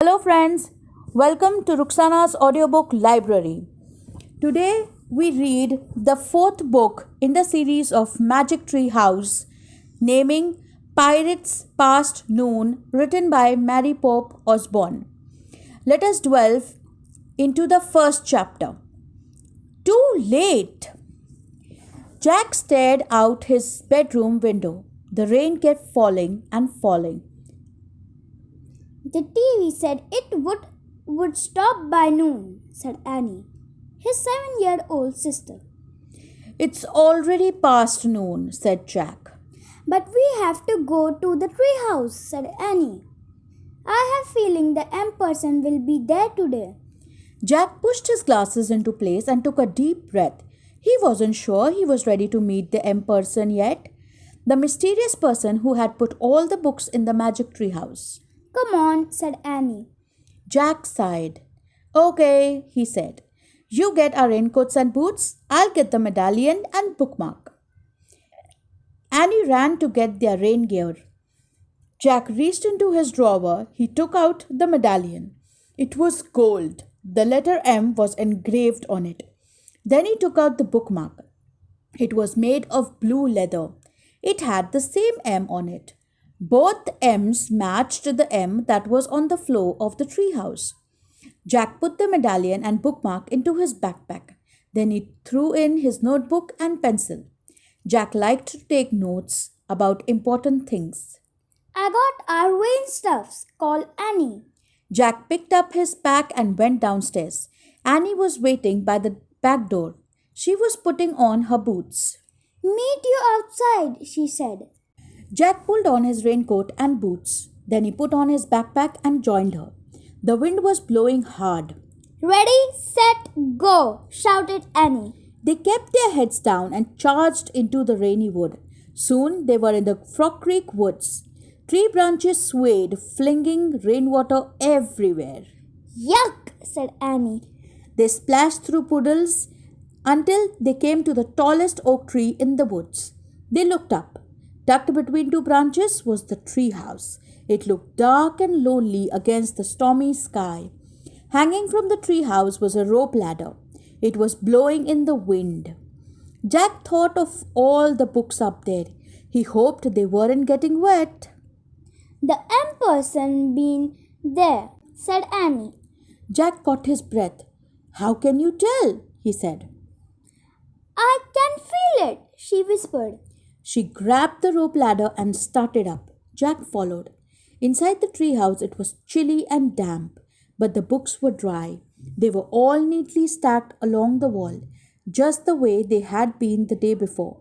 Hello friends, welcome to Ruksanaa's Audiobook Library. Today we read the fourth book in the series of Magic TreeHouse, naming Pirates Past Noon, written by Mary Pope Osborne. Let us delve into the first chapter. Too late! Jack stared out his bedroom window. The rain kept falling and falling. The TV said it would stop by noon, said Annie, his 7-year-old sister. It's already past noon, said Jack. But we have to go to the treehouse, said Annie. I have a feeling the M-person will be there today. Jack pushed his glasses into place and took a deep breath. He wasn't sure he was ready to meet the M-person yet, the mysterious person who had put all the books in the magic treehouse. Come on, said Annie. Jack sighed. Okay, he said. You get our raincoats and boots. I'll get the medallion and bookmark. Annie ran to get their rain gear. Jack reached into his drawer. He took out the medallion. It was gold. The letter M was engraved on it. Then he took out the bookmark. It was made of blue leather. It had the same M on it. Both M's matched the M that was on the floor of the treehouse. Jack put the medallion and bookmark into his backpack. Then he threw in his notebook and pencil. Jack liked to take notes about important things. I got our rain stuffs, called Annie. Jack picked up his pack and went downstairs. Annie was waiting by the back door. She was putting on her boots. Meet you outside, she said. Jack pulled on his raincoat and boots. Then he put on his backpack and joined her. The wind was blowing hard. Ready, set, go, shouted Annie. They kept their heads down and charged into the rainy wood. Soon they were in the Frog Creek woods. Tree branches swayed, flinging rainwater everywhere. Yuck, said Annie. They splashed through puddles until they came to the tallest oak tree in the woods. They looked up. Tucked between two branches was the treehouse. It looked dark and lonely against the stormy sky. Hanging from the treehouse was a rope ladder. It was blowing in the wind. Jack thought of all the books up there. He hoped they weren't getting wet. The M-person been there, said Annie. Jack caught his breath. How can you tell? He said. I can feel it, she whispered. She grabbed the rope ladder and started up. Jack followed. Inside the treehouse it was chilly and damp, but the books were dry. They were all neatly stacked along the wall, just the way they had been the day before.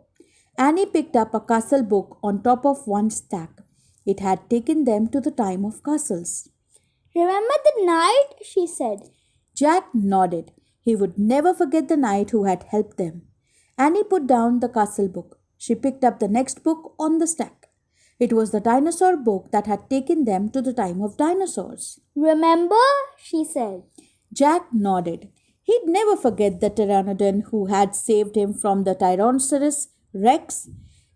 Annie picked up a castle book on top of one stack. It had taken them to the time of castles. Remember the knight? She said. Jack nodded. He would never forget the knight who had helped them. Annie put down the castle book. She picked up the next book on the stack. It was the dinosaur book that had taken them to the time of dinosaurs. Remember? She said. Jack nodded. He'd never forget the pteranodon who had saved him from the Tyrannosaurus Rex.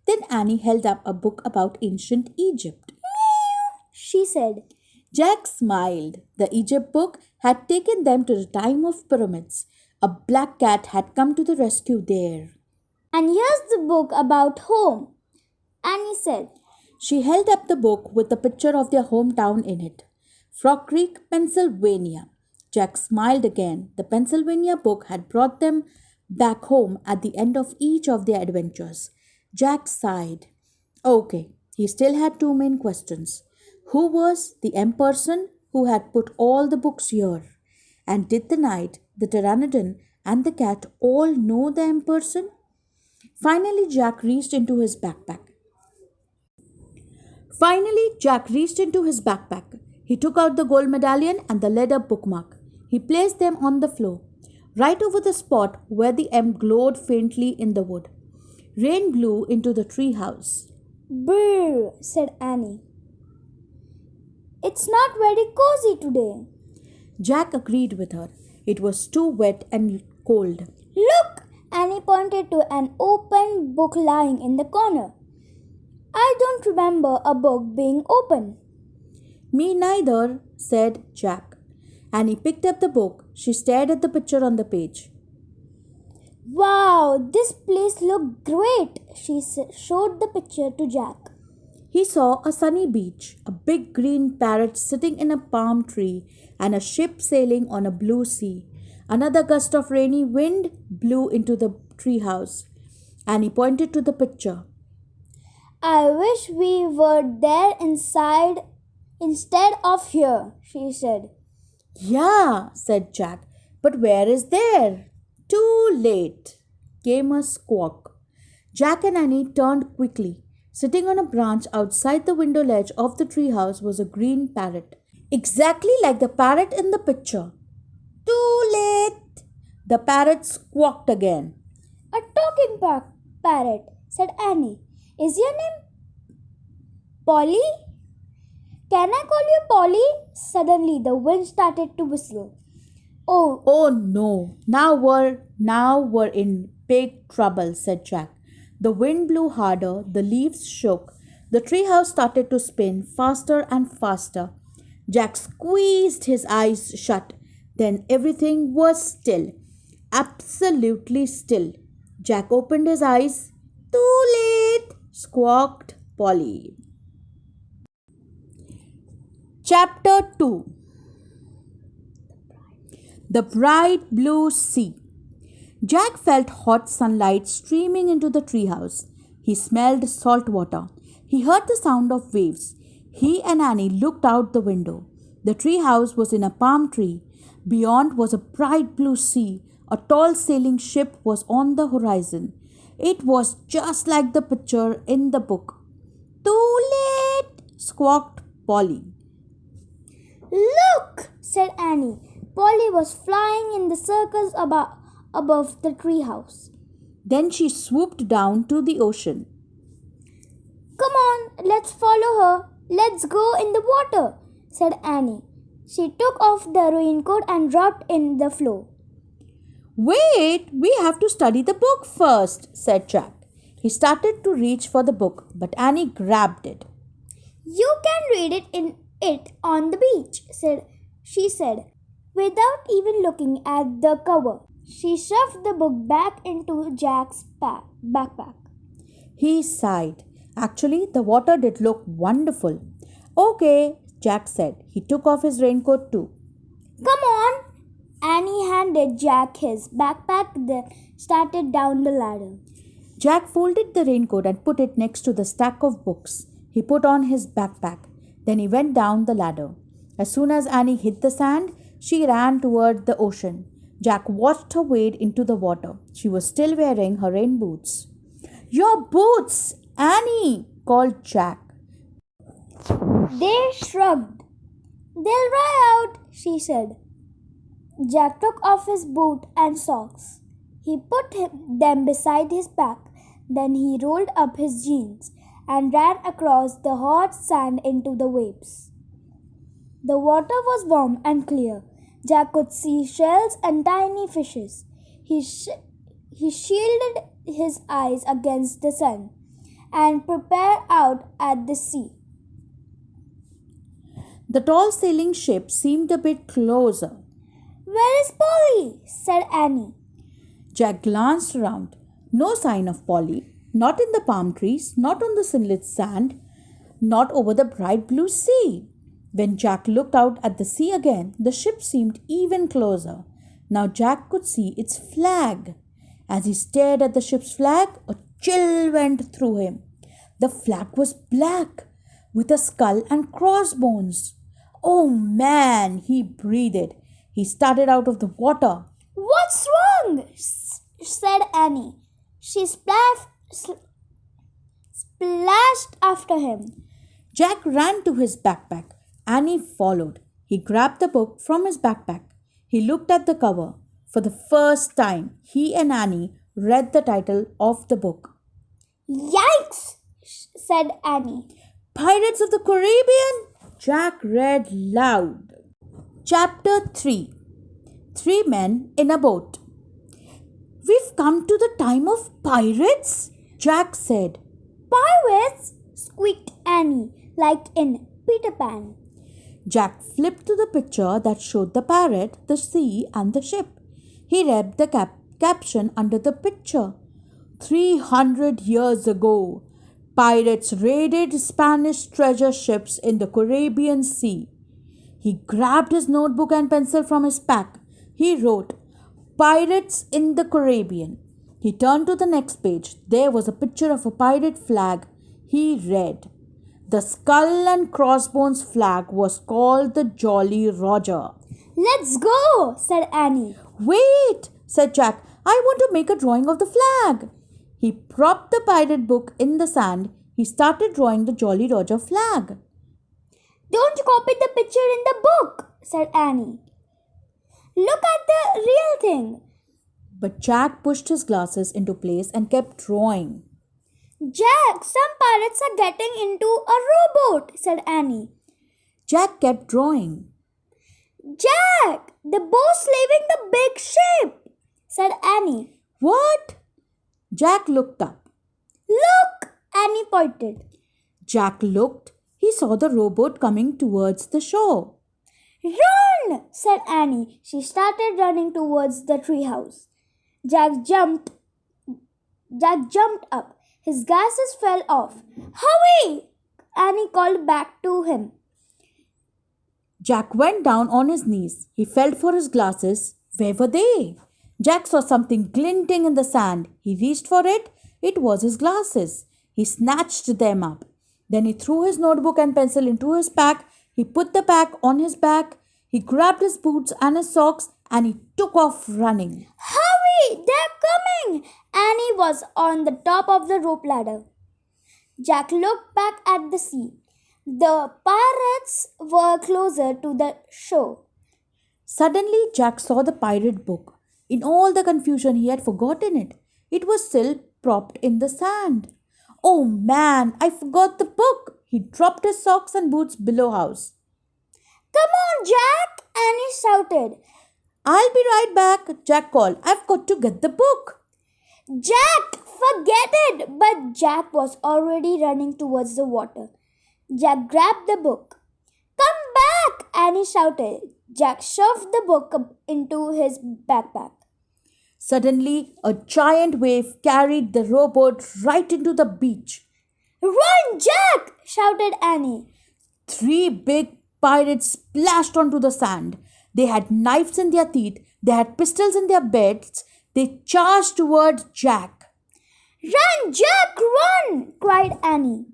Then Annie held up a book about ancient Egypt. Meow, she said. Jack smiled. The Egypt book had taken them to the time of pyramids. A black cat had come to the rescue there. And here's the book about home, Annie said. She held up the book with a picture of their hometown in it. Frog Creek, Pennsylvania. Jack smiled again. The Pennsylvania book had brought them back home at the end of each of their adventures. Jack sighed. Okay, he still had two main questions. Who was the M-person who had put all the books here? And did the knight, the pteranodon, and the cat all know the M-person? Finally, Jack reached into his backpack. He took out the gold medallion and the leather bookmark. He placed them on the floor, right over the spot where the M glowed faintly in the wood. Rain blew into the treehouse. Brr, said Annie. It's not very cozy today. Jack agreed with her. It was too wet and cold. Look! Annie pointed to an open book lying in the corner. I don't remember a book being open. Me neither, said Jack. Annie picked up the book. She stared at the picture on the page. Wow, this place looked great, she showed the picture to Jack. He saw a sunny beach, a big green parrot sitting in a palm tree, and a ship sailing on a blue sea. Another gust of rainy wind blew into the treehouse. Annie pointed to the picture. I wish we were there inside instead of here, she said. Yeah, said Jack, but where is there? Too late, came a squawk. Jack and Annie turned quickly. Sitting on a branch outside the window ledge of the treehouse was a green parrot, exactly like the parrot in the picture. Too late, the parrot squawked again. A talking parrot, said Annie. Is your name Polly? Can I call you Polly? Suddenly the wind started to whistle. Oh no, now we're in big trouble, said Jack. The wind blew harder, the leaves shook, the treehouse started to spin faster and faster. Jack squeezed his eyes shut. Then everything was still, absolutely still. Jack opened his eyes. Too late, squawked Polly. Chapter 2. The Bright Blue Sea. Jack felt hot sunlight streaming into the treehouse. He smelled salt water. He heard the sound of waves. He and Annie looked out the window. The treehouse was in a palm tree. Beyond was a bright blue sea. A tall sailing ship was on the horizon. It was just like the picture in the book. Too late, squawked Polly. Look, said Annie. Polly was flying in the circles above the treehouse. Then she swooped down to the ocean. Come on, let's follow her. Let's go in the water, said Annie. She took off the raincoat and dropped in the floor. Wait, we have to study the book first, said Jack. He started to reach for the book, but Annie grabbed it. You can read it on the beach, she said, without even looking at the cover. She shoved the book back into Jack's backpack. He sighed. Actually, the water did look wonderful. Okay, Jack said. He took off his raincoat too. Come on! Annie handed Jack his backpack, then started down the ladder. Jack folded the raincoat and put it next to the stack of books. He put on his backpack. Then he went down the ladder. As soon as Annie hit the sand, she ran toward the ocean. Jack watched her wade into the water. She was still wearing her rain boots. Your boots, Annie, called Jack. They shrugged. They'll dry out, she said. Jack took off his boot and socks. He put them beside his back. Then he rolled up his jeans and ran across the hot sand into the waves. The water was warm and clear. Jack could see shells and tiny fishes. He shielded his eyes against the sun and prepared out at the sea. The tall sailing ship seemed a bit closer. Where is Polly? Said Annie. Jack glanced around. No sign of Polly. Not in the palm trees, not on the sunlit sand, not over the bright blue sea. When Jack looked out at the sea again, the ship seemed even closer. Now Jack could see its flag. As he stared at the ship's flag, a chill went through him. The flag was black, with a skull and crossbones. Oh man, he breathed. He started out of the water. What's wrong? Said Annie. She splashed after him. Jack ran to his backpack. Annie followed. He grabbed the book from his backpack. He looked at the cover. For the first time, he and Annie read the title of the book. Yikes, said Annie. Pirates of the Caribbean? Jack read loud. Chapter 3. 3 Men in a Boat. We've come to the time of pirates, Jack said. Pirates? Squeaked Annie, like in Peter Pan. Jack flipped to the picture that showed the parrot, the sea, and the ship. He read the caption under the picture. 300 years ago, pirates raided Spanish treasure ships in the Caribbean Sea. He grabbed his notebook and pencil from his pack. He wrote, Pirates in the Caribbean. He turned to the next page. There was a picture of a pirate flag. He read, The skull and crossbones flag was called the Jolly Roger. Let's go, said Annie. Wait, said Jack. I want to make a drawing of the flag. He propped the pirate book in the sand. He started drawing the Jolly Roger flag. Don't copy the picture in the book, said Annie. Look at the real thing. But Jack pushed his glasses into place and kept drawing. Jack, some pirates are getting into a rowboat, said Annie. Jack kept drawing. Jack, the boat's leaving the big ship, said Annie. What? Jack looked up. Look, Annie pointed. Jack looked. He saw the rowboat coming towards the shore. Run, said Annie. She started running towards the treehouse. Jack jumped up. His glasses fell off. Hurry! Annie called back to him. Jack went down on his knees. He felt for his glasses. Where were they? Jack saw something glinting in the sand. He reached for it. It was his glasses. He snatched them up. Then he threw his notebook and pencil into his pack. He put the pack on his back. He grabbed his boots and his socks and he took off running. Hurry! They're coming! Annie was on the top of the rope ladder. Jack looked back at the sea. The pirates were closer to the shore. Suddenly, Jack saw the pirate book. In all the confusion, he had forgotten it. It was still propped in the sand. Oh man, I forgot the book. He dropped his socks and boots below house. Come on, Jack! Annie shouted. I'll be right back, Jack called. I've got to get the book. Jack, forget it! But Jack was already running towards the water. Jack grabbed the book. Come back! Annie shouted. Jack shoved the book into his backpack. Suddenly, a giant wave carried the rowboat right into the beach. Run, Jack! Shouted Annie. 3 big pirates splashed onto the sand. They had knives in their teeth. They had pistols in their belts. They charged toward Jack. Run, Jack, run! Cried Annie.